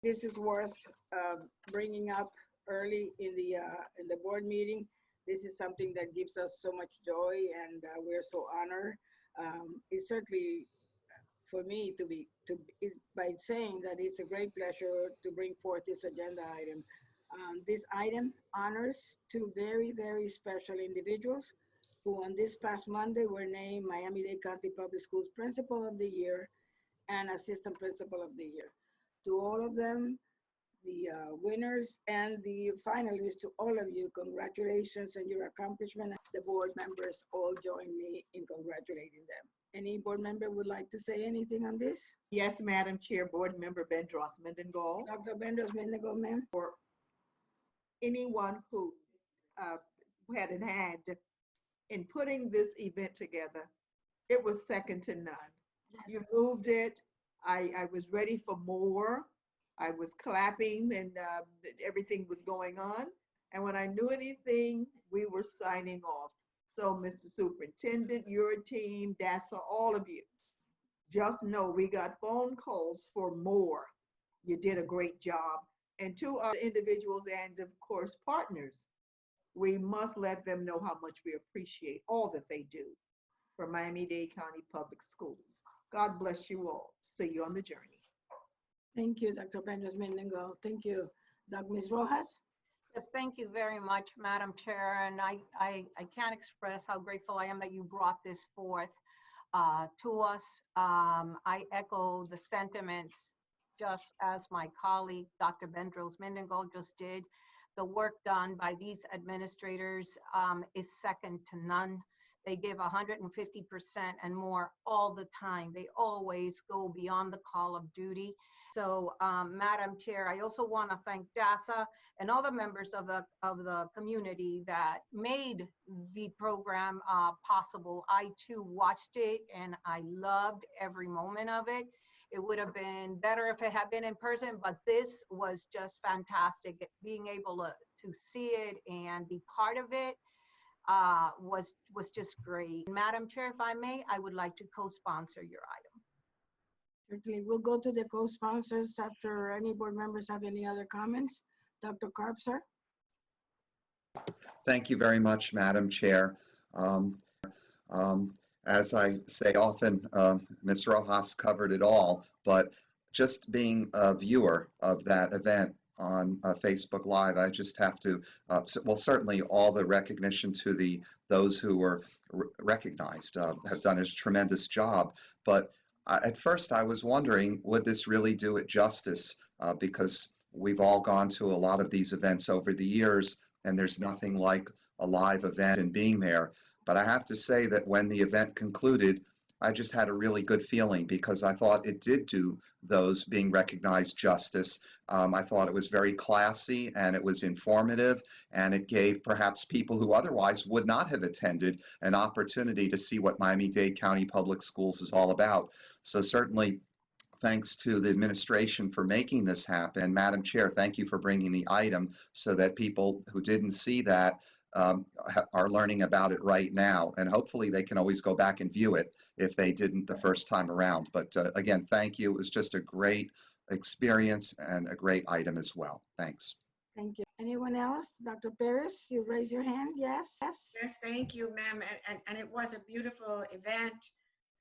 This is worth bringing up early in the board meeting. This is something that gives us so much joy, and we're so honored. It's certainly for me by saying that it's a great pleasure to bring forth this agenda item. This item honors two very, very special individuals who on this past Monday were named Miami-Dade County Public Schools Principal of the Year and Assistant Principal of the Year. To all of them, the winners and the finalists, to all of you, congratulations on your accomplishment. The board members all join me in congratulating them. Any board member would like to say anything on this? Yes, Madam Chair, Board Member Bendros-Mendengal. Dr. Bendros-Mendengal, ma'am. For anyone who had an hand in putting this event together, it was second to none. Yes. You moved it. I was ready for more. I was clapping and everything was going on. And when I knew anything, we were signing off. So Mr. Superintendent, your team, DASA, all of you, just know we got phone calls for more. You did a great job. And to our individuals and of course partners, we must let them know how much we appreciate all that they do for Miami-Dade County Public Schools. God bless you all. See you on the journey. Thank you, Dr. Bendros-Mendengal. Thank you. Ms. Rojas? Yes, thank you very much, Madam Chair. And I can't express how grateful I am that you brought this forth to us. I echo the sentiments just as my colleague, Dr. Bendros-Mendengal, just did. The work done by these administrators is second to none. They give 150% and more all the time. They always go beyond the call of duty. So, Madam Chair, I also want to thank DASA and all the members of the community that made the program possible. I too watched it and I loved every moment of it. It would have been better if it had been in person, but this was just fantastic. Being able to see it and be part of it was just great. Madam Chair, if I may, I would like to co-sponsor your item. Certainly, we'll go to the co-sponsors after any board members have any other comments. Dr. Karp, sir. Thank you very much, Madam Chair. As I say often, Ms. Rojas covered it all, but just being a viewer of that event on Facebook Live, I just have to, well, certainly all the recognition to those who were recognized have done a tremendous job, but at first I was wondering, would this really do it justice? Because we've all gone to a lot of these events over the years, and there's nothing like a live event and being there. But I have to say that when the event concluded, I just had a really good feeling because I thought it did do those being recognized justice. I thought it was very classy and it was informative, and it gave perhaps people who otherwise would not have attended an opportunity to see what Miami-Dade County Public Schools is all about. So certainly, thanks to the administration for making this happen. Madam Chair, thank you for bringing the item so that people who didn't see that are learning about it right now, and hopefully they can always go back and view it if they didn't the first time around. But again, thank you. It was just a great experience and a great item as well. Thanks. Thank you. Anyone else? Dr. Paris, you raise your hand. Yes. Yes, thank you, ma'am. And it was a beautiful event.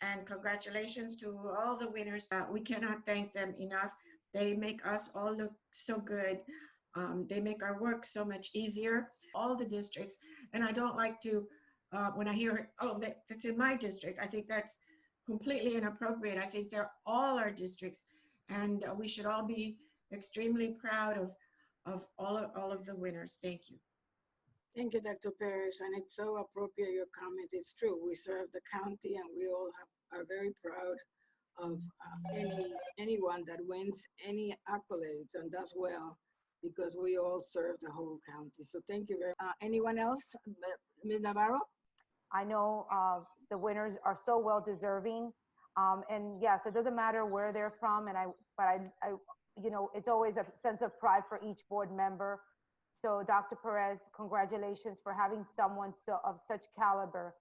And congratulations to all the winners. We cannot thank them enough. They make us all look so good. They make our work so much easier. All the districts, and I don't like to, when I hear, oh, that's in my district, I think that's completely inappropriate. I think they're all our districts, and we should all be extremely proud of all of the winners. Thank you. Thank you, Dr. Paris, and it's so appropriate, your comment. It's true. We serve the county, and we all are very proud of anyone that wins any accolades and does well, because we all serve the whole county. So thank you very much. Anyone else? Ms. Navarro? I know the winners are so well deserving. And yes, it doesn't matter where they're from. But I, you know, it's always a sense of pride for each board member. So Dr. Perez, congratulations for having someone of such caliber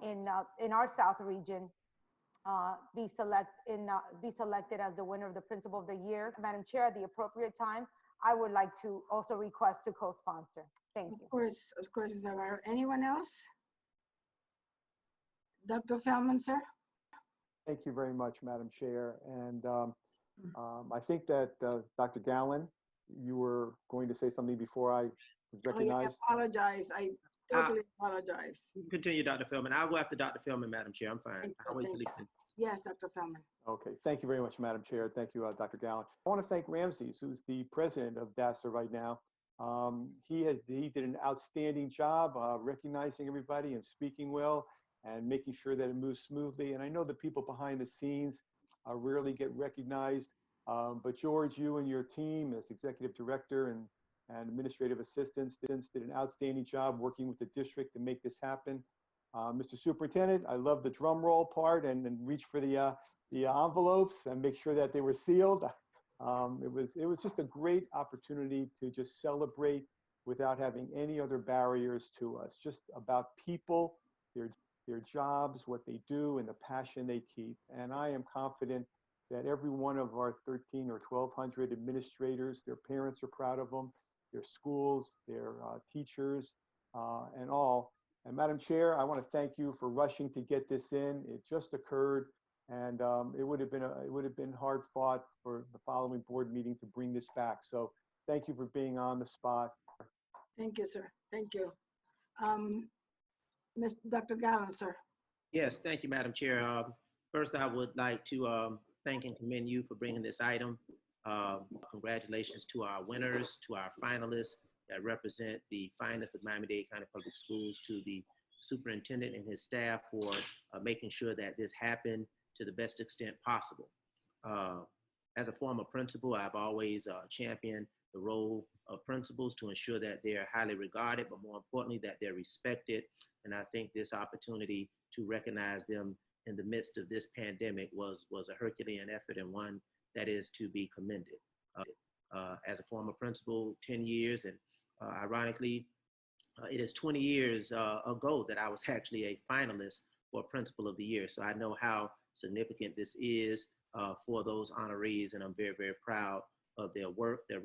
in our South region. be selected as the winner of the Principal of the Year. Madam Chair, at the appropriate time, I would like to also request to co-sponsor. Thank you. Of course, Ms. Navarro. Anyone else? Dr. Feldman, sir? Thank you very much, Madam Chair. And I think that Dr. Gallen, you were going to say something before I was recognized. I apologize. I totally apologize. Continue, Dr. Feldman. I'll go after Dr. Feldman, Madam Chair. I'm fine. Thank I'll wait you. till he finishes. Yes, Dr. Feldman. Okay, thank you very much, Madam Chair. Thank you, Dr. Gallen. I want to thank Ramses, who's the president of DASA right now. He did an outstanding job recognizing everybody and speaking well and making sure that it moves smoothly. And I know the people behind the scenes rarely get recognized, but George, you and your team as executive director and administrative assistants did an outstanding job working with the district to make this happen. Mr. Superintendent, I love the drum roll part and reach for the envelopes and make sure that they were sealed. It was just a great opportunity to just celebrate without having any other barriers to us, just about people, their jobs, what they do, and the passion they keep. And I am confident that every one of our 13 or 1,200 administrators, their parents are proud of them, their schools, their teachers, and all. And Madam Chair, I want to thank you for rushing to get this in. It just occurred, and it would have been hard fought for the following board meeting to bring this back. So thank you for being on the spot. Thank you, sir. Thank you. Dr. Gallen, sir. Yes, thank you, Madam Chair. First, I would like to thank and commend you for bringing this item. Congratulations to our winners, to our finalists that represent the finest of Miami-Dade County Public Schools, to the superintendent and his staff for making sure that this happened to the best extent possible. As a former principal, I've always championed the role of principals to ensure that they're highly regarded, but more importantly, that they're respected. And I think this opportunity to recognize them in the midst of this pandemic was a Herculean effort, and one that is to be commended. As a former principal, 10 years, and ironically, it is 20 years ago that I was actually a finalist for Principal of the Year. So I know how significant this is for those honorees, and I'm very, very proud of their work, their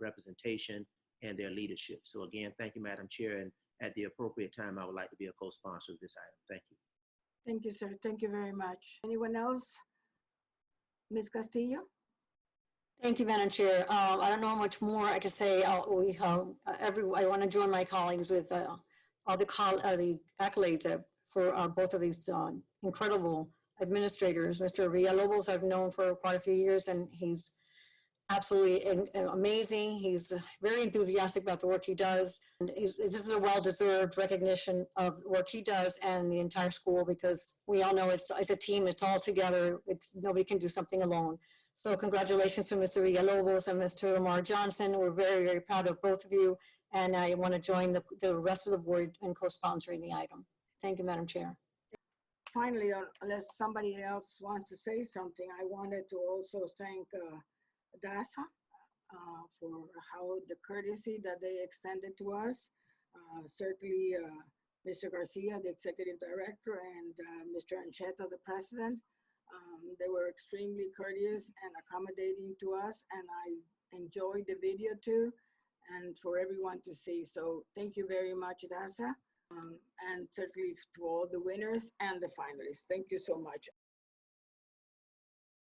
representation, and their leadership. So again, thank you, Madam Chair, and at the appropriate time, I would like to be a co-sponsor of this item. Thank you. Thank you, sir. Thank you very much. Anyone else? Ms. Castillo? Thank you, Madam Chair. I don't know how much more I can say. I want to join my colleagues with all the accolades for both of these incredible administrators. Mr. Villalobos, I've known for quite a few years, and he's absolutely amazing. He's very enthusiastic about the work he does. And this is a well-deserved recognition of the work he does and the entire school, because we all know it's a team, it's all together. Nobody can do something alone. So congratulations to Mr. Villalobos and Mr. Lamar Johnson. We're very, very proud of both of you. And I want to join the rest of the board in co-sponsoring the item. Thank you, Madam Chair. Finally, unless somebody else wants to say something, I wanted to also thank DASA for how the courtesy that they extended to us. Certainly, Mr. Garcia, the executive director, and Mr. Ancheta, the president. They were extremely courteous and accommodating to us, and I enjoyed the video too, and for everyone to see. So thank you very much, DASA, and certainly to all the winners and the finalists. Thank you so much.